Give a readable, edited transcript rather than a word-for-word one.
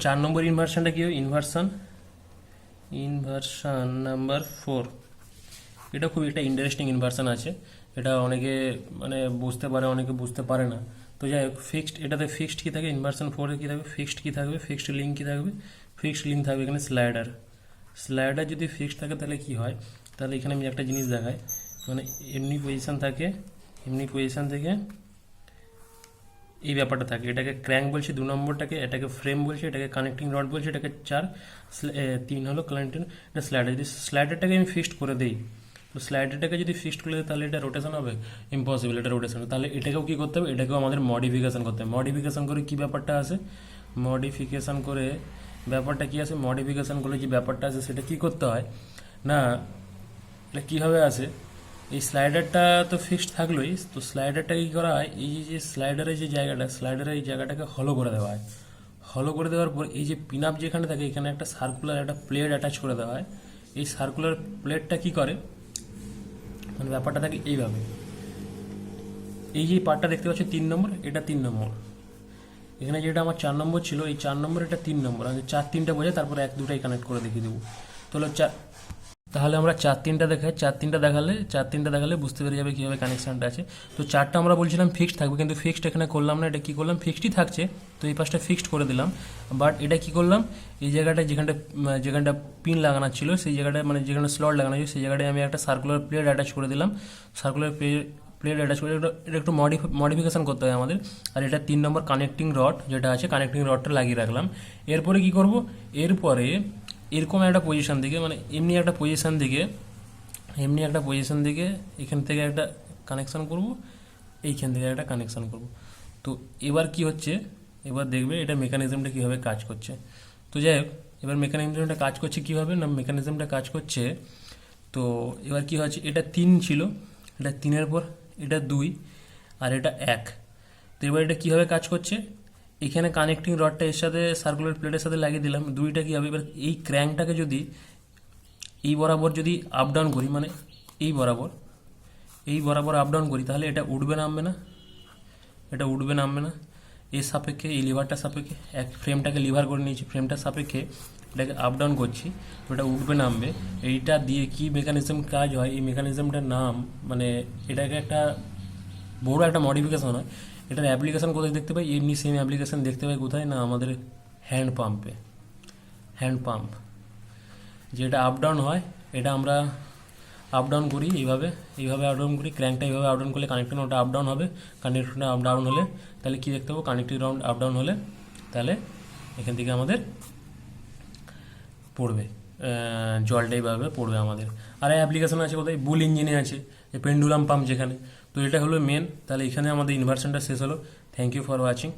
চার নম্বর ইনভার্সনটা কি হবে? Inversion inversion number 4। এটা খুব একটা ইন্টারেস্টিং ইনভার্সন আছে। এটা অনেকে মানে বুঝতে পারে, অনেকে বুঝতে পারে না। তো যাই হোক, ফিক্সড, এটাতে ফিক্সড কি থাকে? ইনভার্সন 4-এ কি থাকবে? ফিক্সড কি থাকবে? ফিক্সড লিঙ্ক কি থাকবে? ফিক্সড লিঙ্ক থাকবে এখানে স্লাইডার। স্লাইডার যদি ফিক্সড থাকে তাহলে কি হয়? তাহলে এখানে আমি একটা জিনিস দেখাই, মানে এমনি পজিশন থাকে, এমনি পজিশন থেকে এই ব্যাপারটা থাকে। এটাকে ক্র্যাঙ্ক বলছি 2 নম্বরটাকে, এটাকে ফ্রেম বলছি, এটাকে কানেক্টিং রড বলছি, এটাকে 4, 3 হলো কানেক্টিং। এটা স্লাইডার। যদি স্লাইডারটাকে আমি ফিক্সড করে দিই, তো স্লাইডারটাকে যদি ফিক্সড করে দিই তাহলে এটা রোটেশন হবে? ইম্পসিবল, এটা রোটেশন। তাহলে এটাকেও কী করতে হবে? এটাকেও আমাদের মডিফিকেশান করতে হবে। মডিফিকেশান করে কী ব্যাপারটা আছে? মডিফিকেশান করে ব্যাপারটা কী আছে? মডিফিকেশান করলে যে ব্যাপারটা আছে সেটা কী করতে হয় না, এটা কীভাবে আসে? এই স্লাইডারটা তো ফিক্সড থাকলোই, তো স্লাইডারটাকে কী করা হয়? এই যে স্লাইডারের যে জায়গাটা, স্লাইডারের এই জায়গাটাকে হলো করে দেওয়া হয়। হলো করে দেওয়ার পর এই যে পিন আপ যেখানে থাকে, এখানে একটা সার্কুলার একটা প্লেট অ্যাটাচ করে দেওয়া হয়। এই সার্কুলার প্লেটটা কি করে, মানে ব্যাপারটা থাকে এইভাবে। এই যে পার্টটা দেখতে পাচ্ছ 3 নম্বর, এটা 3 নম্বর। এখানে যেটা আমার 4 নম্বর ছিল, এই 4 নম্বর, এটা 3 নম্বর। আগে 4 3টা বোঝায়, তারপর 1 2টাই কানেক্ট করে দেখিয়ে দেবো। তো হলো তাহলে আমরা 4 3টা দেখাই, 4 3টা দেখালে বুঝতে পেরে যাবে কীভাবে কানেকশানটা আছে। তো 4টা আমরা বলছিলাম ফিক্সড থাকবে, কিন্তু ফিক্সড এখানে করলাম না। এটা কী করলাম? ফিক্সডই থাকছে, তো এই পাশটা ফিক্সড করে দিলাম। বাট এটা কী করলাম? এই জায়গাটা যেখানটা পিন লাগানো ছিল, সেই জায়গাটায়, মানে যেখানে স্লট লাগানো ছিল, সেই জায়গাটায় আমি একটা সার্কুলার প্লেট অ্যাটাচ করে দিলাম। সার্কুলার প্লেট অ্যাটাচ করে এটা একটু মডিফিকেশান করতে হয় আমাদের। আর এটা 3 নম্বর কানেক্টিং রড যেটা আছে, কানেক্টিং রডটা লাগিয়ে রাখলাম। এরপরে কি করব? এরপরে এরকম একটা পজিশান থেকে, মানে এমনি একটা পজিশান থেকে এখান থেকে একটা কানেকশান করব, এইখান থেকে একটা কানেকশান করব। তো এবার কি হচ্ছে, এবার দেখবে এটা মেকানিজমটা কীভাবে কাজ করছে। তো যাই হোক, এবার মেকানিজমটা কাজ করছে কীভাবে না, মেকানিজমটা কাজ করছে, তো এবার কি হচ্ছে, এটা 3 ছিল, এটা 3-এর পর এটা 2, আর এটা 1। তো এবার এটা কীভাবে কাজ করছে, এখানে কানেক্টিং রডটা এর সাথে সার্কুলার প্লেটের সাথে লাগিয়ে দিলাম। 2টা কী হবে, এবার এই ক্র্যাঙ্কটাকে যদি এই বরাবর যদি আপ ডাউন করি, মানে এই বরাবর আপ ডাউন করি, তাহলে এটা উঠবে নামবে না? এটা উঠবে নামবে না? এর সাপেক্ষে, এই লিভারটার সাপেক্ষে, এক ফ্রেমটাকে লিভার করে নিয়েছি, ফ্রেমটার সাপেক্ষে এটাকে আপ ডাউন করছি, তো এটা উঠবে নামবে। এইটা দিয়ে কি মেকানিজম কাজ হয়, এই মেকানিজমটার নাম, মানে এটাকে একটা বড় একটা মডিফিকেশন হয়। এটার অ্যাপ্লিকেশন কোথায় দেখতে পাই? এমনি সেম অ্যাপ্লিকেশন দেখতে পাই কোথায় না, আমাদের হ্যান্ড পাম্প যেটা আপ ডাউন হয়, এটা আমরা আপ ডাউন করি এইভাবে আপ ডাউন করি, ক্র্যাঙ্কটা এইভাবে আপ ডাউন করলে কানেক্টিং রাউন্ড আপ ডাউন হবে। কানেক্টিংটা আপ ডাউন হলে তাহলে কী দেখতে পাবো? কানেক্টিং রাউন্ড আপ ডাউন হলে তাহলে এখান থেকে আমাদের পড়বে, জলটা এইভাবে পড়বে আমাদের। আর অ্যাপ্লিকেশন আছে কোথায়? বুল ইঞ্জিনে আছে, পেন্ডুলাম পাম্প যেখানে। তো এটা হলো মেন। তাহলে এখানে আমাদের ইনভার্সনটা শেষ হলো। Thank you for watching.